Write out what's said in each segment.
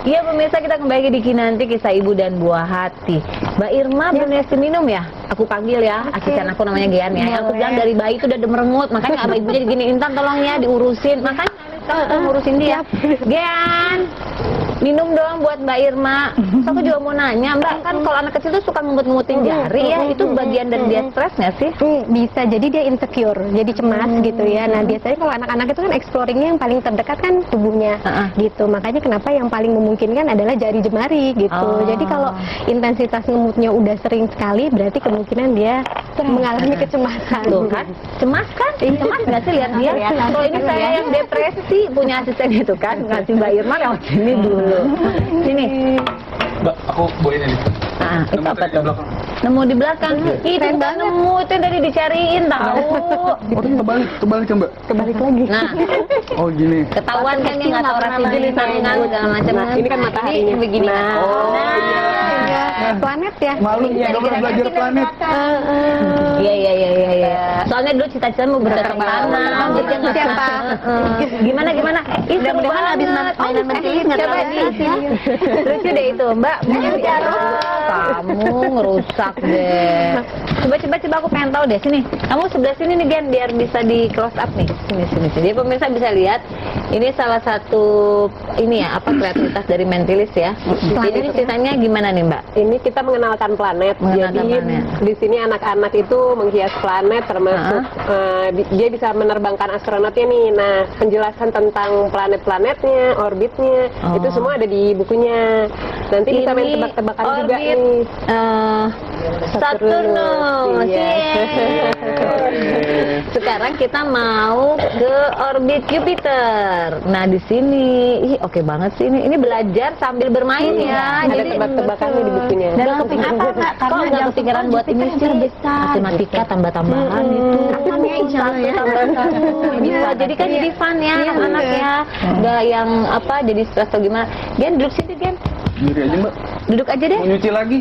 Iya pemirsa, kita kembali di Kinanti, kisah ibu dan buah hati. Mbak Irma belum dikasih minum ya? Aku panggil ya, asisten aku namanya Gian ya. Aku bilang dari bayi itu udah merengut, makanya sama ibunya gini, Intan tolong ya diurusin. Makanya sekarang ngurusin dia. Gian, minum dong buat Mbak Irma. Terus aku juga mau nanya, Mbak, kan kalau anak kecil tuh suka ngemut-ngemutin jari ya, itu bagian dari dia stres nggak sih? Bisa, jadi dia insecure, jadi cemas gitu ya. Nah biasanya kalau anak-anak itu kan exploringnya yang paling terdekat kan tubuhnya gitu. Makanya kenapa yang paling memungkinkan adalah jari jemari gitu. Jadi kalau intensitas ngemutnya udah sering sekali, berarti kemungkinan dia mengalami kecemasan. Tuh kan, cemas kan? Cemas nggak sih lihat dia? Kalau ini saya yang depresi, punya asisten itu kan, ngasih Mbak Irma lewat sini dulu. Sini. Mbak, aku bawain ini. Itu apa tuh? Nemu di belakang. Itu bukan nemu, itu dari dicariin tahu. Oh, kebalik ya Mbak? Kebalik lagi. Nah, Oh gini. ketahuan kan dia nggak tahu rasi jenis tangan segala macam. Ini kan mataharinya begini. Oh iya. Planet ya. Malu ya, kalau belajar planet. Iya. Soalnya dulu cita-cita mau bercocok tanam. Siapa? Gimana? Itu mudah-mudahan habis mainan mentilis nggak tahu. Lucu deh itu, Mbak. Kamu ngerusak deh. Coba aku pengen tahu deh, sini. Kamu sebelah sini nih Gian, biar bisa di close up nih. Sini. Jadi pemirsa bisa lihat, ini salah satu ini ya, apa kreativitas dari mentilis ya. Ini ceritanya gimana nih Mbak? Ini kita mengenalkan planet. Di sini anak-anak itu menghias planet, termasuk dia bisa menerbangkan astronotnya nih. Nah, penjelasan tentang planet-planetnya, orbitnya, itu semua ada di bukunya. Nanti bisa main tebak-tebakan juga nih. Saturnus. Sekarang kita mau ke orbit Jupiter. Nah di sini, oke banget sih ini belajar sambil bermain ya. Ada tebak-tebakan di bukunya. Dan kepikiran apa Mbak? Kok nggak kepikiran buat ini sih? Matematika tambah-tambahan itu. Bisa. Jadi kan jadi fun ya anak-anak ya. Nggak yang apa jadi stres atau gimana. Gian duduk situ Gian. Sendiri aja Mbak. Duduk aja deh. Mau nyuci lagi?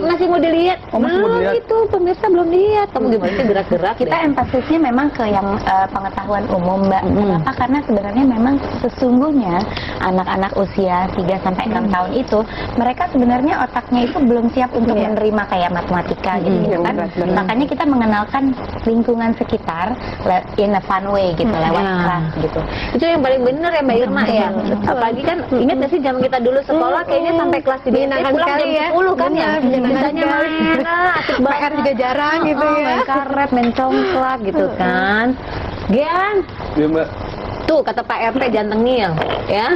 Masih mau dilihat. Belum itu pemirsa belum lihat. Kamu gimana sih gerak-gerak? Kita empasisnya memang ke yang pengetahuan umum Mbak. Kenapa? Karena sebenarnya memang sesungguhnya anak-anak usia 3 sampai 6 tahun itu mereka sebenarnya otaknya itu belum siap untuk menerima kayak matematika gitu kan. Makanya kita mengenalkan lingkungan sekitar in a fun way gitu lewat kelas gitu. Itu yang paling benar ya Mbak Irma ya. Apalagi kan ingat nggak sih zaman kita dulu sekolah kayaknya sampai kelas 3 pulang jam 10 kan ya. Misalnya asik banget. PR juga jarang gitu ya. Main karet, main congklak gitu kan. Gian. Iya Mbak. Tuh kata Pak RT jangan tengil ya.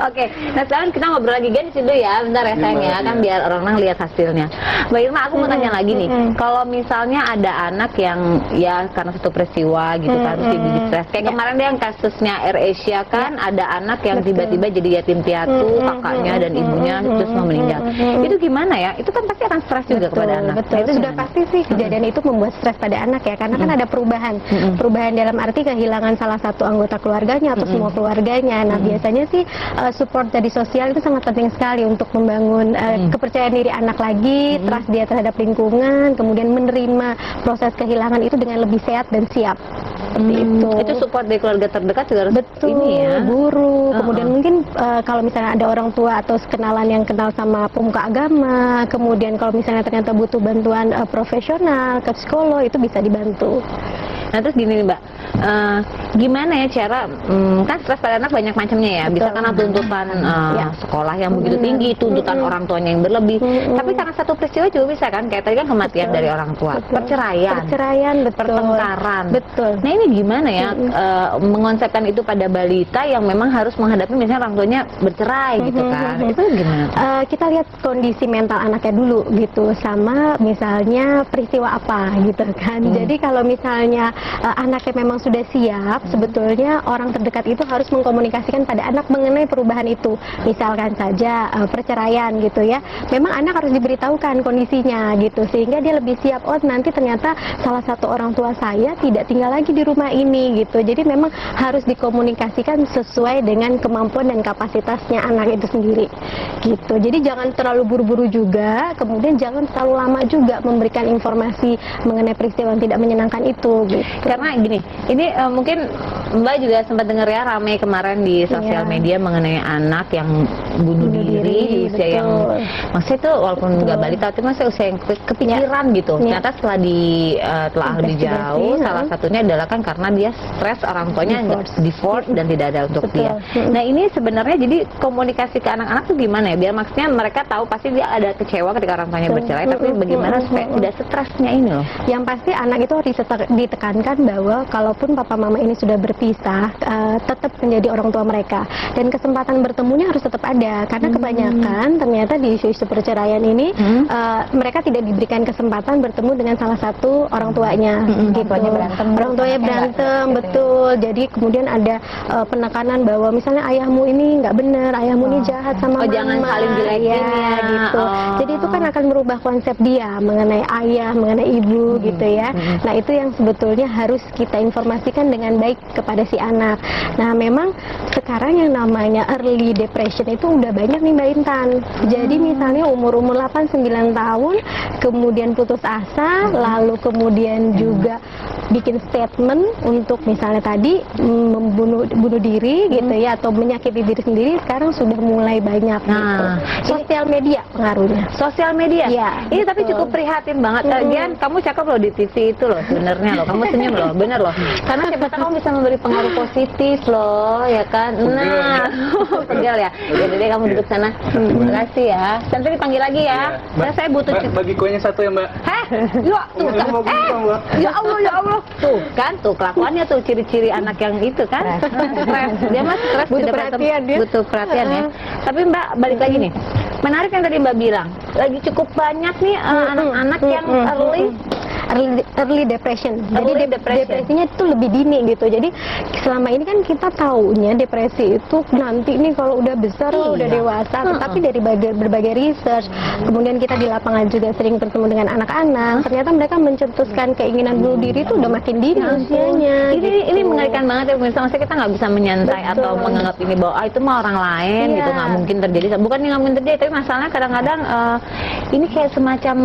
Oke, nah sekarang kita ngobrol lagi Gian di situ ya, bentar ya sayang ya, kan biar orang-orang lihat hasilnya. Mbak Irma, aku mau tanya lagi nih, kalau misalnya ada anak yang ya karena satu peristiwa gitu kan, harus dibidik stres. Kayak kemarin deh yang kasusnya AirAsia kan, ada anak yang tiba-tiba jadi yatim piatu, kakaknya dan ibunya terus mau meninggal. Itu gimana ya? Itu kan pasti akan stres juga kepada anak. Betul, itu sudah pasti sih kejadian itu membuat stres pada anak ya, karena kan ada perubahan. Perubahan dalam arti kehilangan salah satu anggota keluarganya atau semua keluarganya. Nah biasanya sih support dari sosial itu sangat penting sekali untuk membangun kepercayaan diri anak lagi, trust dia terhadap lingkungan, kemudian menerima proses kehilangan itu dengan lebih sehat dan siap. Seperti itu support dari keluarga terdekat juga harus ini ya, guru, kemudian mungkin kalau misalnya ada orang tua atau kenalan yang kenal sama pemuka agama, kemudian kalau misalnya ternyata butuh bantuan profesional ke psikolog, itu bisa dibantu. Nah terus gini nih Mbak, gimana ya cara, kan stres pada anak banyak macamnya ya, bisa karena tuntutan sekolah yang begitu tinggi, tuntutan orang tuanya yang berlebih, tapi karena satu peristiwa juga bisa kan, kayak tadi kan kematian dari orang tua, perceraian, pertengkaran. Nah ini gimana ya, mengonsepkan itu pada balita yang memang harus menghadapi misalnya orang tuanya bercerai gitu kan, itu gimana? Kita lihat kondisi mental anaknya dulu gitu, sama misalnya peristiwa apa gitu kan. Jadi kalau misalnya anaknya memang sudah siap, sebetulnya orang terdekat itu harus mengkomunikasikan pada anak mengenai perubahan itu. Misalkan saja perceraian gitu ya, memang anak harus diberitahukan kondisinya gitu, sehingga dia lebih siap, oh nanti ternyata salah satu orang tua saya tidak tinggal lagi di rumah ini gitu. Jadi memang harus dikomunikasikan sesuai dengan kemampuan dan kapasitasnya anak itu sendiri gitu. Jadi jangan terlalu buru-buru juga, kemudian jangan terlalu lama juga memberikan informasi mengenai peristiwa yang tidak menyenangkan itu gitu. Karena gini, ini Ini mungkin Mbak juga sempat dengar ya ramai kemarin di sosial Iya. media mengenai anak yang bunuh diri di usia yang betul. maksudnya itu walaupun nggak balita tapi maksudnya usia yang kepikiran gitu. Iya. Ternyata setelah telah lebih Investigasi, jauh salah satunya adalah kan karena dia stres orang tuanya divorce dan tidak ada untuk Betul. dia. Nah ini sebenarnya jadi komunikasi ke anak-anak tuh gimana ya? Biar maksudnya mereka tahu pasti dia ada kecewa ketika orang tuanya bercerai, tapi bagaimana supaya tidak stresnya ini loh. Yang pasti anak itu harus ditekankan bahwa kalaupun papa mama ini sudah berpisah, tetap menjadi orang tua mereka dan kesempatan bertemunya harus tetap ada karena kebanyakan ternyata di isu-isu perceraian ini mereka tidak diberikan kesempatan bertemu dengan salah satu orang tuanya. Gitu. tuanya berantem, Orang tuanya anaknya nggak berantem, gitu ya. betul. Jadi kemudian ada penekanan bahwa misalnya ayahmu ini nggak benar, ayahmu ini jahat sama mama. jangan saling jelekin ya. gitu. Oh. Jadi itu kan akan merubah konsep dia mengenai ayah, mengenai ibu gitu ya. Nah itu yang sebetulnya harus kita informasikan dengan baik kepada si anak. Nah memang sekarang yang namanya early depression itu udah banyak nih Mbak Intan. Jadi misalnya umur-umur 8-9 tahun kemudian putus asa, lalu kemudian juga bikin statement untuk misalnya tadi bunuh diri gitu ya atau menyakiti diri sendiri sekarang sudah mulai banyak Nah, gitu. Sosial media pengaruhnya. Sosial media. Iya, Ini tapi betul. cukup prihatin banget. Gian, kamu cakep loh di TV itu loh sebenarnya loh. Kamu senyum loh, bener loh. Karena siapa tahu kamu bisa memberi pengaruh positif loh, ya kan? Nah, pegel ya. Ya deh kamu duduk sana. Terima kasih ya. Nanti dipanggil lagi ya. Dan saya butuh Mbak, bagi kuenya satu ya Mbak. Heh, ya tuh kan. Mau buka, Mbak. Ya Allah, ya Allah. Tuh kan, tuh kelakuannya tuh ciri-ciri anak yang itu kan. Stres. Dia mah stres Butuh tidak perhatian dia. butuh perhatian ya. Tapi Mbak balik lagi nih. Menarik yang tadi Mbak bilang. Lagi cukup banyak nih anak-anak yang early depression. Early Jadi depression. depresinya itu lebih dini gitu. Jadi selama ini kan kita taunya depresi itu nanti nih kalau udah besar, kalau udah Iya. dewasa. Tetapi dari berbagai research, kemudian kita di lapangan juga sering bertemu dengan anak-anak. Ternyata mereka mencetuskan keinginan bunuh diri itu udah makin dini usianya. Ini gitu. mengerikan banget ya pemirsa. Maksudnya kita nggak bisa menyantai Betul. atau menganggap ini bahwa itu mah orang lain Iya. gitu, nggak mungkin terjadi. Bukan nggak mungkin terjadi, tapi masalahnya kadang-kadang ini kayak semacam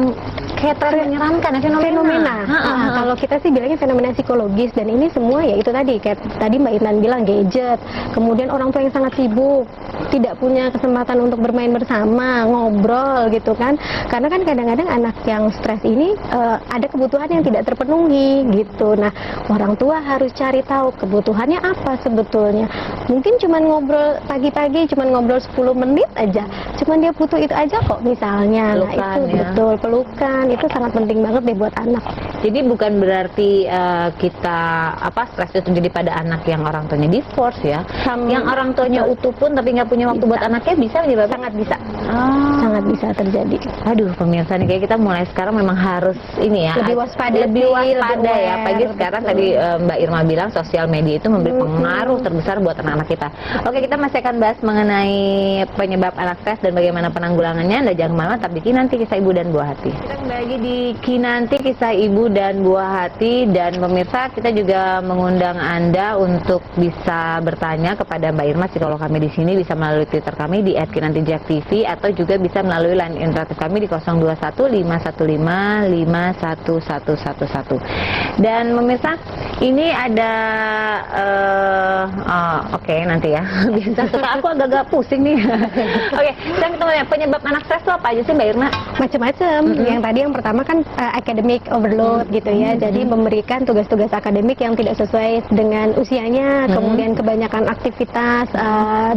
kayak tren menyeramkan ya, fenomena. Kalau kita sih bilangnya fenomena psikologis dan ini semua ya itu tadi kayak tadi Mbak Intan bilang gadget, kemudian orang tua yang sangat sibuk, tidak punya kesempatan untuk bermain bersama, ngobrol gitu kan. Karena kan kadang-kadang anak yang stres ini ada kebutuhan yang tidak terpenuhi gitu. Nah, orang tua harus cari tahu kebutuhannya apa sebetulnya. Mungkin cuma ngobrol pagi-pagi, cuma ngobrol 10 menit aja. Cuman dia butuh itu aja kok misalnya. Nah, Pelukan, itu ya. betul pelukan itu sangat penting banget deh buat anak. Jadi bukan berarti kita stres itu terjadi pada anak yang orang tuanya divorce ya. Yang orang tuanya utuh pun tapi nggak punya waktu buat anaknya bisa menyebabkan. Sangat bisa. Ah. Sangat bisa terjadi. Aduh pemirsa nih kayak kita mulai sekarang memang harus ini ya Lebih waspada lebih sih, waspada lebih ya. aware, Apalagi sekarang betul. tadi Mbak Irma bilang sosial media itu memberi pengaruh terbesar buat anak-anak kita. Oke, kita masih akan bahas mengenai penyebab anak stres dan bagaimana penanggulangannya. Anda jangan kemana-mana, tapi Kinanti Kisah Ibu dan Buah Hati. Kita kembali lagi di Kinanti Kisah Ibu dan Buah Hati, dan pemirsa kita juga mengundang Anda untuk bisa bertanya kepada Mbak Irma psikolog kami di sini, bisa melalui Twitter kami di @kinantijaktv atau juga bisa melalui line interaktif kami di 0215151111. Dan pemirsa, ini ada oke nanti ya. Bisa suka aku agak-agak pusing nih. Oke, sekarang kita mau penyebab anak stres itu apa aja sih Mbak Irma? Macam-macam. Yang tadi yang pertama kan academic overload gitu ya. Jadi memberikan tugas-tugas akademik yang tidak sesuai dengan usianya, kemudian kebanyakan aktivitas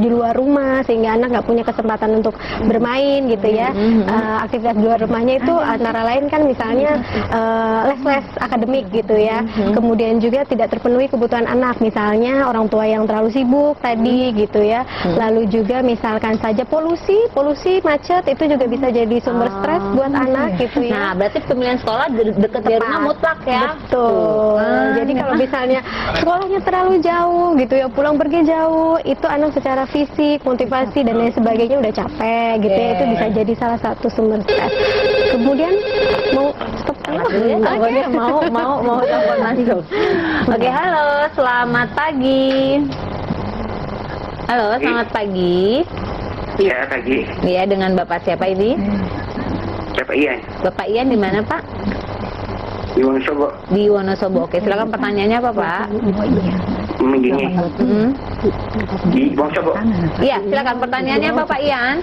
di luar rumah sehingga anak nggak punya kesempatan untuk bermain gitu ya. Aktivitas di luar rumahnya itu antara lain kan misalnya les-les akademik gitu ya. Kemudian juga tidak terpenuhi kebutuhan anak, misalnya orang tua yang terlalu sibuk tadi gitu ya. Lalu juga misalkan saja polusi macet itu juga bisa jadi sumber stres buat anak gitu ya. Nah, berarti pemilihan sekolah dekat dari rumah mutlak ya. Betul. Jadi kalau misalnya sekolahnya terlalu jauh gitu ya, pulang pergi jauh, itu anak secara fisik, motivasi dan lain sebagainya udah capek gitu ya. Itu bisa jadi salah satu sumber stres. Kemudian mau stop Oke, mau telepon masuk. Oke, halo, selamat pagi. Halo, selamat pagi. Iya, pagi. Iya, dengan Bapak siapa ini? Siapa Ian? Bapak Ian di mana, Pak? Di Wonosobo. Di Wonosobo. Oke, silakan pertanyaannya apa, Pak? Begini. Di Wonosobo. Iya, silakan pertanyaannya apa, Pak Ian?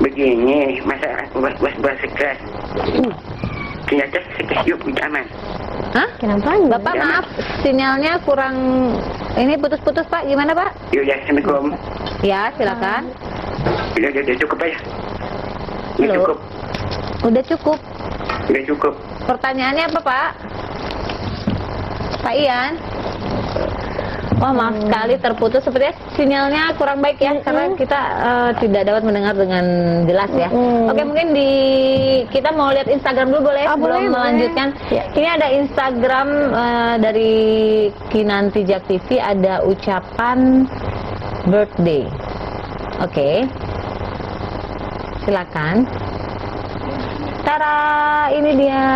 Begini, masa bahasa keras. Ternyata sekelas yuk aman. Hah? Kenapa? Bapak maaf, sinyalnya kurang ini putus-putus Pak, gimana Pak? Yuk ya, Assalamualaikum. Ya, silakan. Udah cukup ya. Udah Halo. cukup. Udah cukup. Udah cukup. Pertanyaannya apa Pak? Pak Ian? Wah maaf sekali terputus, sepertinya sinyalnya kurang baik ya, karena kita tidak dapat mendengar dengan jelas ya. Oke, mungkin kita mau lihat Instagram dulu boleh? Boleh, Belum melanjutkan. Ya. Ini ada Instagram dari Kinanti Jak TV, ada ucapan birthday. Oke. Silakan. Tara, ini dia.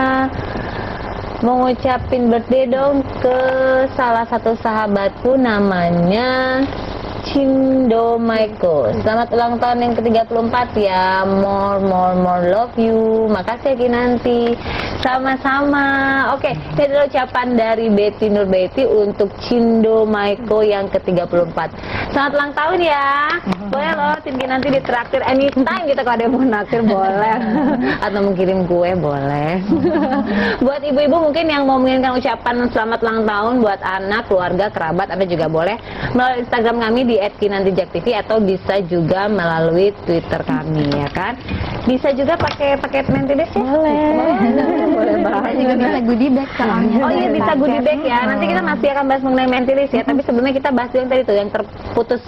Mau ngucapin birthday dong ke salah satu sahabatku namanya Cindo Maiko. Selamat ulang tahun yang ke-34 ya. More love you. Makasih ya Kinanti. Sama-sama. Oke, ini adalah ucapan dari Betty Nur Betty untuk Cindo Maiko yang ke-34. Selamat ulang tahun ya. Boleh loh tim Kinanti ditraktir anytime gitu, kalau ada yang mau naktir boleh. Atau mengirim kue boleh. Buat ibu-ibu mungkin yang mau mengirimkan ucapan selamat ulang tahun buat anak, keluarga, kerabat, Anda juga boleh melalui Instagram kami di @kinantijaktv atau bisa juga melalui Twitter kami ya kan. Bisa juga pakai paket Mentilis ya? Boleh banget. juga bisa goodie bag soalnya. Oh iya bisa goodie bag ya. Nanti kita masih akan bahas mengenai Mentilis ya. Tapi sebelumnya kita bahas yang tadi tuh yang terputus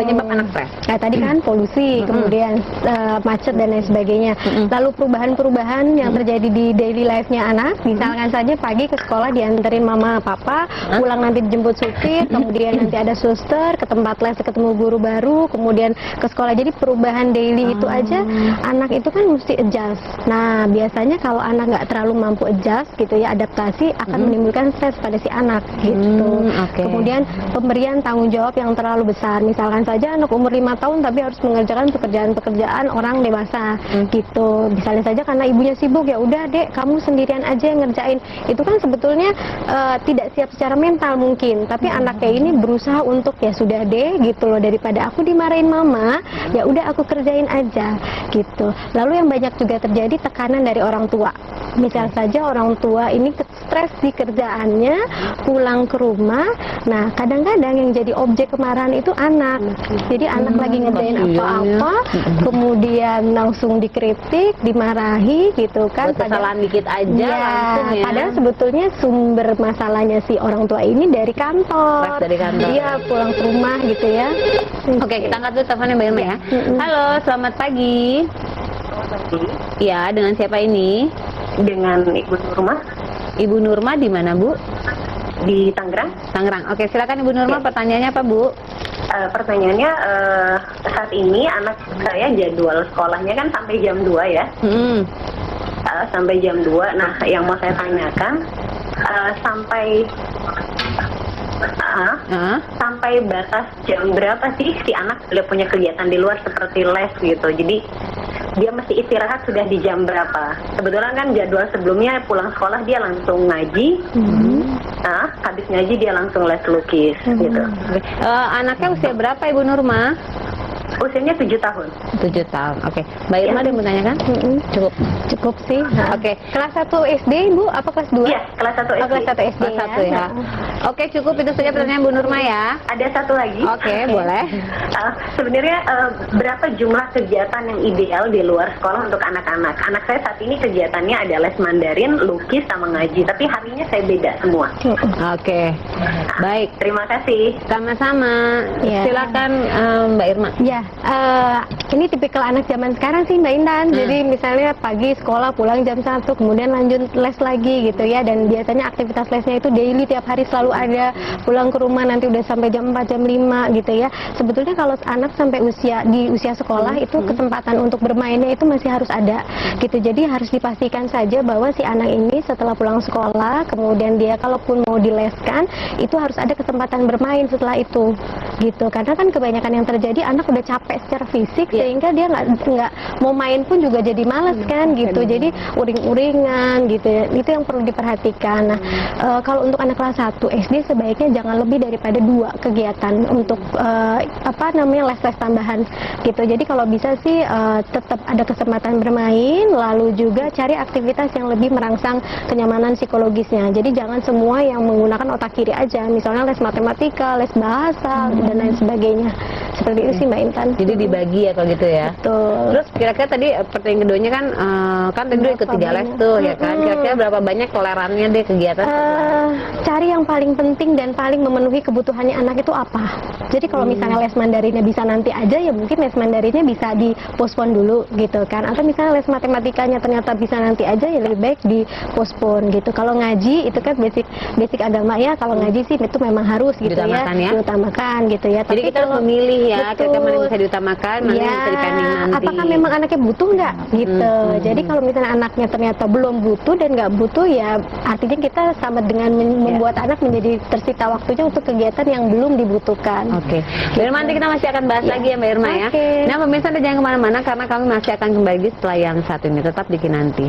penyebab anak stres. Nah tadi kan polusi, kemudian macet dan lain sebagainya. Lalu perubahan-perubahan yang terjadi di daily life-nya anak, misalkan saja pagi ke sekolah dianterin mama papa, pulang nanti dijemput supir, kemudian nanti ada suster, ke tempat les ketemu guru baru, kemudian ke sekolah. Jadi perubahan daily itu aja anak itu kan mesti adjust. Nah biasanya kalau anak nggak terlalu mampu adjust gitu ya, adaptasi akan menimbulkan stres pada si anak gitu. Kemudian pemberian tanggung jawab yang terlalu besar, misalkan saja anak umur 5 tahun tapi harus mengerjakan pekerjaan-pekerjaan orang dewasa gitu. Misalnya saja karena ibunya sibuk, ya udah dek kamu sendirian aja yang ngerjain. Itu kan sebetulnya tidak siap secara mental mungkin, tapi anaknya ini berusaha untuk ya sudah deh gitu loh, daripada aku dimarahin mama ya udah aku kerjain aja gitu. Lalu yang banyak juga terjadi tekanan dari orang tua. Misal saja orang tua ini stres di kerjaannya, pulang ke rumah, nah kadang-kadang yang jadi objek kemarahan itu anak. Jadi anak lagi ngerjain apa-apa, kemudian langsung dikritik, dimarahi gitu kan. Buat kesalahan dikit aja langsung ya. Padahal sebetulnya sumber masalahnya si orang tua ini dari kantor. Stres dari kantor. Iya, pulang ke rumah gitu ya. Oke, kita angkat dulu teleponnya Mbak Irma ya. Halo, selamat pagi. Ya, dengan siapa ini? Dengan Ibu Nurma Ibu Nurma di mana, Bu? di Tangerang. Tangerang. Oke, silakan Ibu Nurma, pertanyaannya apa, Bu? Pertanyaannya saat ini anak saya jadwal sekolahnya kan sampai jam 2 ya. Sampai jam 2. Nah, yang mau saya tanyakan sampai batas jam berapa sih si anak udah punya kegiatan di luar seperti les gitu. Jadi dia mesti istirahat sudah di jam berapa? Sebetulnya kan jadwal sebelumnya pulang sekolah dia langsung ngaji, habis ngaji dia langsung les lukis gitu. Anaknya usia berapa Ibu Nurma? Usianya 7 tahun. 7 tahun. Oke. Mbak Irma ada yang mau tanyakan? Cukup sih. Oke. Kelas 1 SD Bu, apa kelas 2? Iya, kelas 1 SD. Oh, kelas 1 SD Kelas 1 ya. Oke, cukup itu saja pertanyaan Bu Nurma ya. Ada satu lagi. Oke, boleh. Sebenarnya berapa jumlah kegiatan yang ideal di luar sekolah untuk anak-anak? Anak saya saat ini kegiatannya ada les Mandarin, lukis, sama ngaji. Tapi harinya saya beda semua. Oke. Baik. Terima kasih. Sama-sama. Ya. Silakan Mbak Irma. Ya, ini tipikal anak zaman sekarang sih Mbak Intan. Jadi misalnya pagi sekolah pulang jam 1, kemudian lanjut les lagi gitu ya. Dan biasanya aktivitas lesnya itu daily, tiap hari selalu ada. Pulang ke rumah nanti udah sampai jam 4, jam 5 gitu ya. Sebetulnya kalau anak sampai di usia sekolah itu kesempatan untuk bermainnya itu masih harus ada gitu. Jadi harus dipastikan saja bahwa si anak ini setelah pulang sekolah, kemudian dia kalaupun mau dileskan, itu harus ada kesempatan bermain setelah itu gitu. Karena kan kebanyakan yang terjadi anak udah capek secara fisik sehingga dia nggak mau main pun juga jadi malas kan gitu. Jadi uring-uringan gitu ya. Itu yang perlu diperhatikan. Nah, kalau untuk anak kelas 1 SD sebaiknya jangan lebih daripada 2 kegiatan untuk les-les tambahan gitu. Jadi kalau bisa sih tetap ada kesempatan bermain, lalu juga cari aktivitas yang lebih merangsang kenyamanan psikologisnya. Jadi jangan semua yang menggunakan otak kiri aja, misalnya les matematika, les bahasa dan lain sebagainya. Seperti itu sih Mbak Intan. Jadi dibagi ya kalau gitu ya. Betul. Terus kira-kira tadi pertanyaan keduanya kan tadi udah ikut 3 les tuh ya kan. Kira-kira berapa banyak tolerannya deh kegiatan? Cari yang paling penting dan paling memenuhi kebutuhannya anak itu apa. Jadi kalau misalnya les Mandarinnya bisa nanti aja, ya mungkin les Mandarinnya bisa dipospon dulu gitu kan. Atau misalnya les matematikanya ternyata bisa nanti aja, ya lebih baik dipospon gitu. Kalau ngaji itu kan basic agama ya. Kalau ngaji sih itu memang harus gitu Diutamakan ya. Diutamakan gitu ya. Jadi kita harus memilih ya, kira-kira mana yang bisa diutamakan, mana yang bisa dipending nanti. Apakah memang anaknya butuh nggak gitu. Jadi kalau misalnya anaknya ternyata belum butuh dan nggak butuh, ya artinya kita sama dengan membuat anak menjadi tersita waktunya untuk kegiatan yang belum dibutuhkan. Oke, Mbak Irma, nanti kita masih akan bahas lagi ya Mbak Irma ya. Oke. Nah pemirsa, Anda jangan kemana-mana karena kami masih akan kembali setelah yang satu ini. Tetap di Kinanti.